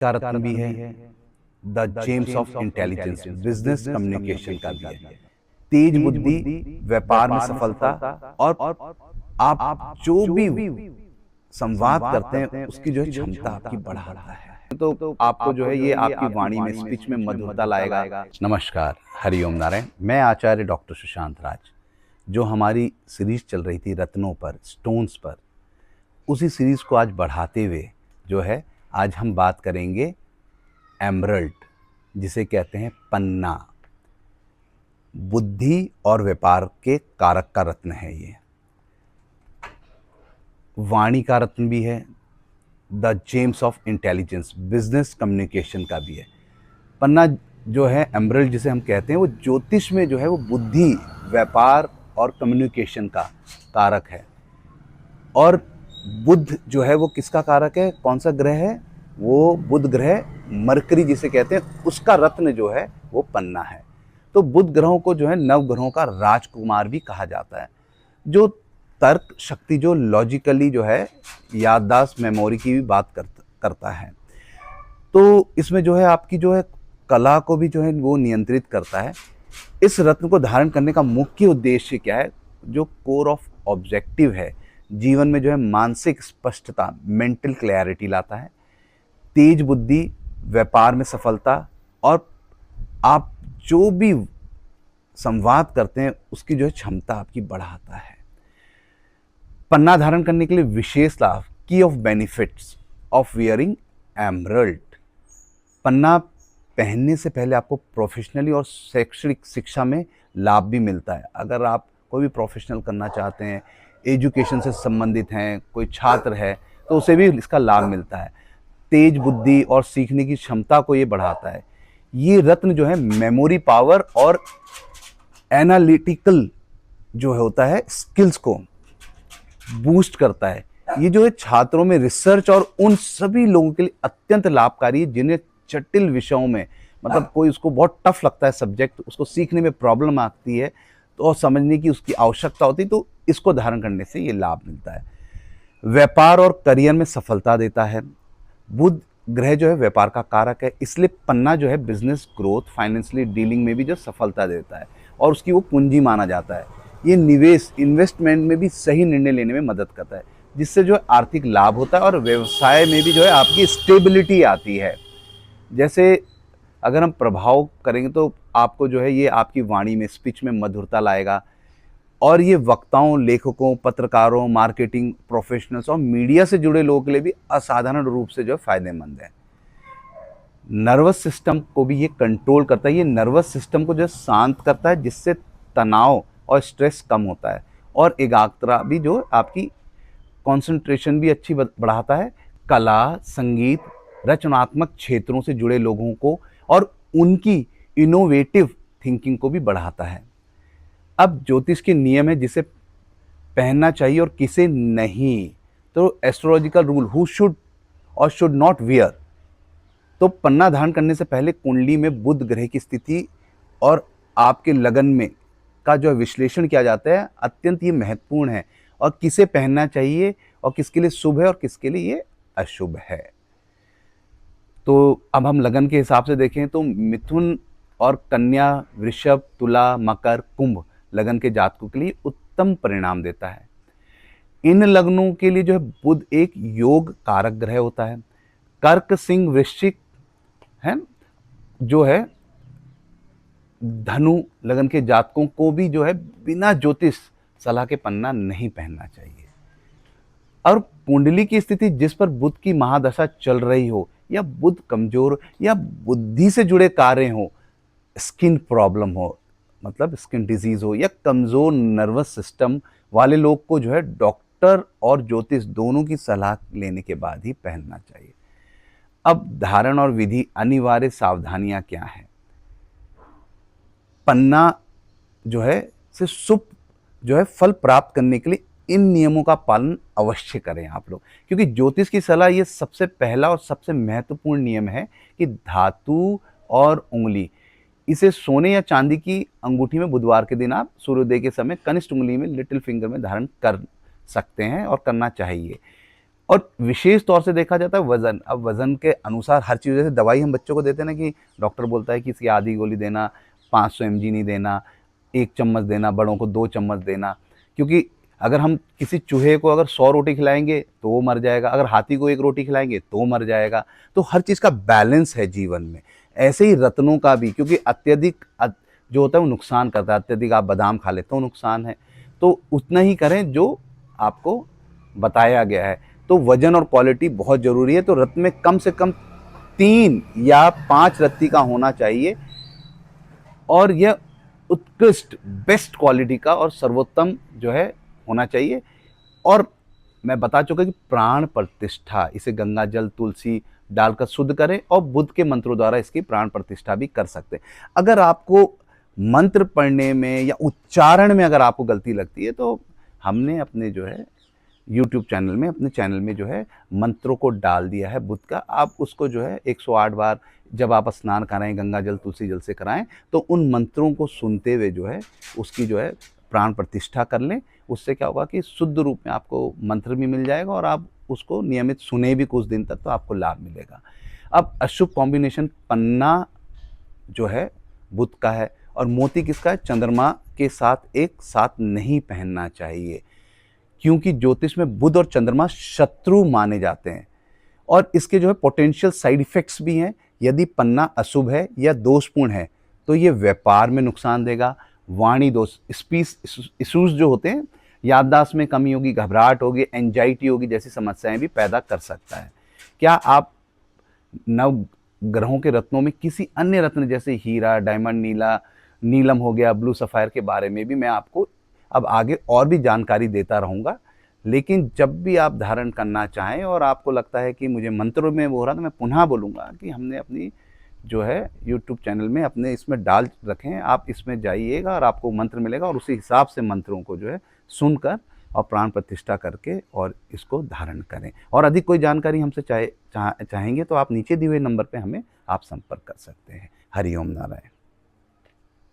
का रत्न भी है, the James of intelligence, business communication का भी है, तेज बुद्धि, व्यापार में सफलता, और आप जो भी संवाद करते हैं उसकी जो है क्षमता आपकी बढ़ाता है। तो आपको जो है ये आपकी वाणी में, स्पीच में मधुरता लाएगा। नमस्कार, हरिओम नारायण। मैं आचार्य डॉक्टर सुशांत राज। जो हमारी सीरीज चल रही थी रत्नों पर, स्टोन्स पर, उसी सीरीज को आज बढ़ाते हुए जो है आज हम बात करेंगे एमरल्ड, जिसे कहते हैं पन्ना। बुद्धि और व्यापार के कारक का रत्न है ये। वाणी का रत्न भी है, the James of intelligence, business communication का भी है। पन्ना जो है एमरल्ड जिसे हम कहते हैं, वो ज्योतिष में जो है वो बुद्धि, व्यापार और कम्युनिकेशन का कारक है। और बुध जो है वो किसका कारक है, कौन सा ग्रह है? वो बुध ग्रह, मरकरी जिसे कहते हैं, उसका रत्न जो है वो पन्ना है। तो बुध ग्रहों को जो है नव ग्रहों का राजकुमार भी कहा जाता है। जो तर्क शक्ति, जो लॉजिकली जो है याददाश्त, मेमोरी की भी बात करता है। तो इसमें जो है आपकी जो है कला को भी जो है वो नियंत्रित करता है। इस रत्न को धारण करने का मुख्य उद्देश्य क्या है? जो कोर ऑफ ऑब्जेक्टिव है, जीवन में जो है मानसिक स्पष्टता, मेंटल क्लैरिटी लाता है, तेज बुद्धि, व्यापार में सफलता, और आप जो भी संवाद करते हैं उसकी जो है क्षमता आपकी बढ़ाता है। पन्ना धारण करने के लिए विशेष लाभ, की of benefits of wearing emerald. पन्ना पहनने से पहले आपको प्रोफेशनली और शैक्षणिक शिक्षा में लाभ भी मिलता है। अगर आप कोई भी प्रोफेशनल करना चाहते हैं, एजुकेशन से संबंधित हैं, कोई छात्र है, तो उसे भी इसका लाभ मिलता है। तेज बुद्धि और सीखने की क्षमता को ये बढ़ाता है। ये रत्न जो है मेमोरी पावर और एनालिटिकल जो होता है स्किल्स को बूस्ट करता है। ये जो है छात्रों में रिसर्च और उन सभी लोगों के लिए अत्यंत लाभकारी है जिन्हें जटिल विषयों में, मतलब कोई उसको बहुत टफ लगता है सब्जेक्ट, उसको सीखने में प्रॉब्लम आती है तो और समझने की उसकी आवश्यकता होती है, तो इसको धारण करने से ये लाभ मिलता है। व्यापार और करियर में सफलता देता है। बुध ग्रह जो है व्यापार का कारक है, इसलिए पन्ना जो है बिजनेस ग्रोथ, फाइनेंशियली डीलिंग में भी जो सफलता देता है और उसकी वो पूंजी माना जाता है। ये निवेश, इन्वेस्टमेंट में भी सही निर्णय लेने में मदद करता है, जिससे जो है आर्थिक लाभ होता है और व्यवसाय में भी जो है आपकी स्टेबिलिटी आती है। जैसे अगर हम प्रभाव करेंगे तो आपको जो है ये आपकी वाणी में, स्पीच में मधुरता लाएगा, और ये वक्ताओं, लेखकों, पत्रकारों, मार्केटिंग प्रोफेशनल्स और मीडिया से जुड़े लोगों के लिए भी असाधारण रूप से जो है फायदेमंद है। नर्वस सिस्टम को भी ये कंट्रोल करता है। ये नर्वस सिस्टम को जो है शांत करता है, जिससे तनाव और स्ट्रेस कम होता है, और एकाग्रता भी जो आपकी कंसंट्रेशन भी अच्छी बढ़ाता है। कला, संगीत, रचनात्मक क्षेत्रों से जुड़े लोगों को और उनकी इनोवेटिव थिंकिंग को भी बढ़ाता है। अब ज्योतिष के नियम है जिसे पहनना चाहिए और किसे नहीं। तो एस्ट्रोलॉजिकल रूल, हु शुड और शुड नॉट वियर। तो पन्ना धारण करने से पहले कुंडली में बुध ग्रह की स्थिति और आपके लगन में का जो विश्लेषण किया जाता है। अत्यंत ये महत्वपूर्ण है, और किसे पहनना चाहिए और किसके लिए शुभ है और किसके लिए ये अशुभ है। तो अब हम लगन के हिसाब से देखें तो मिथुन और कन्या, वृषभ, तुला, मकर, कुंभ लगन के जातकों के लिए उत्तम परिणाम देता है। इन लग्नों के लिए जो है बुध एक योग कारक ग्रह होता है। कर्क, सिंह, वृश्चिक है जो है धनु लगन के जातकों को भी जो है बिना ज्योतिष सलाह के पन्ना नहीं पहनना चाहिए। और कुंडली की स्थिति जिस पर बुध की महादशा चल रही हो, या बुध कमजोर या बुद्धि से जुड़े कार्य हो, स्किन प्रॉब्लम हो, मतलब स्किन डिजीज हो, या कमजोर नर्वस सिस्टम वाले लोग को जो है डॉक्टर और ज्योतिष दोनों की सलाह लेने के बाद ही पहनना चाहिए। अब धारण और विधि, अनिवार्य सावधानियां क्या हैं? पन्ना जो है से शुभ जो है फल प्राप्त करने के लिए इन नियमों का पालन अवश्य करें आप लोग, क्योंकि ज्योतिष की सलाह ये सबसे पहला और सबसे महत्वपूर्ण नियम है कि धातु और उंगली, इसे सोने या चांदी की अंगूठी में बुधवार के दिन आप सूर्योदय के समय कनिष्ठ उंगली में, लिटिल फिंगर में धारण कर सकते हैं और करना चाहिए। और विशेष तौर से देखा जाता है वज़न। अब वज़न के अनुसार हर चीज़, जैसे दवाई हम बच्चों को देते हैं ना कि डॉक्टर बोलता है कि इसकी आधी गोली देना, 500 mg नहीं देना, 1 चम्मच देना, बड़ों को 2 चम्मच देना। क्योंकि अगर हम किसी चूहे को अगर 100 रोटी खिलाएँगे तो वो मर जाएगा, अगर हाथी को 1 रोटी खिलाएँगे तो मर जाएगा। तो हर चीज़ का बैलेंस है जीवन में। ऐसे ही रत्नों का भी, क्योंकि अत्यधिक जो होता है वो नुकसान करता है। अत्यधिक आप बादाम खा लेते हो नुकसान है, तो उतना ही करें जो आपको बताया गया है। तो वज़न और क्वालिटी बहुत ज़रूरी है। तो रत्न में कम से कम 3 या 5 रत्ती का होना चाहिए, और यह उत्कृष्ट बेस्ट क्वालिटी का और सर्वोत्तम जो है होना चाहिए। और मैं बता चुका कि प्राण प्रतिष्ठा, इसे गंगा जल तुलसी डालकर शुद्ध करें, और बुद्ध के मंत्रों द्वारा इसकी प्राण प्रतिष्ठा भी कर सकते हैं। अगर आपको मंत्र पढ़ने में या उच्चारण में अगर आपको गलती लगती है, तो हमने अपने जो है यूट्यूब चैनल में, अपने चैनल में जो है मंत्रों को डाल दिया है बुद्ध का। आप उसको जो है 108 बार जब आप स्नान कराएं गंगा जल तुलसी जल से कराएं, तो उन मंत्रों को सुनते हुए जो है उसकी जो है प्राण प्रतिष्ठा कर लें। उससे क्या होगा कि शुद्ध रूप में आपको मंत्र भी मिल जाएगा, और आप उसको नियमित सुने भी कुछ दिन तक, तो आपको लाभ मिलेगा। अब अशुभ कॉम्बिनेशन, पन्ना जो है बुध का है, और मोती किसका है? चंद्रमा के साथ एक साथ नहीं पहनना चाहिए, क्योंकि ज्योतिष में बुध और चंद्रमा शत्रु माने जाते हैं, और इसके जो है पोटेंशियल साइड इफेक्ट्स भी हैं। यदि पन्ना अशुभ है या दोषपूर्ण है तो ये व्यापार में नुकसान देगा, वाणी दोष, स्पीच इश्यूज जो होते हैं, याददाश्त में कमी होगी, घबराहट होगी, एंजाइटी होगी जैसी समस्याएं भी पैदा कर सकता है। क्या आप नव ग्रहों के रत्नों में किसी अन्य रत्न जैसे हीरा, डायमंड, नीलम हो गया, ब्लू सफ़ायर के बारे में भी मैं आपको अब आगे और भी जानकारी देता रहूँगा। लेकिन जब भी आप धारण करना चाहें और आपको लगता है कि मुझे मंत्रों में वो हो रहा, तो मैं पुनः बोलूँगा कि हमने अपनी जो है यूट्यूब चैनल में अपने इसमें डाल रखें। आप इसमें जाइएगा और आपको मंत्र मिलेगा, और उसी हिसाब से मंत्रों को जो है सुनकर और प्राण प्रतिष्ठा करके और इसको धारण करें। और अधिक कोई जानकारी हमसे चाहेंगे तो आप नीचे दिए हुए नंबर पे हमें आप संपर्क कर सकते हैं। हरि ओम नारायण।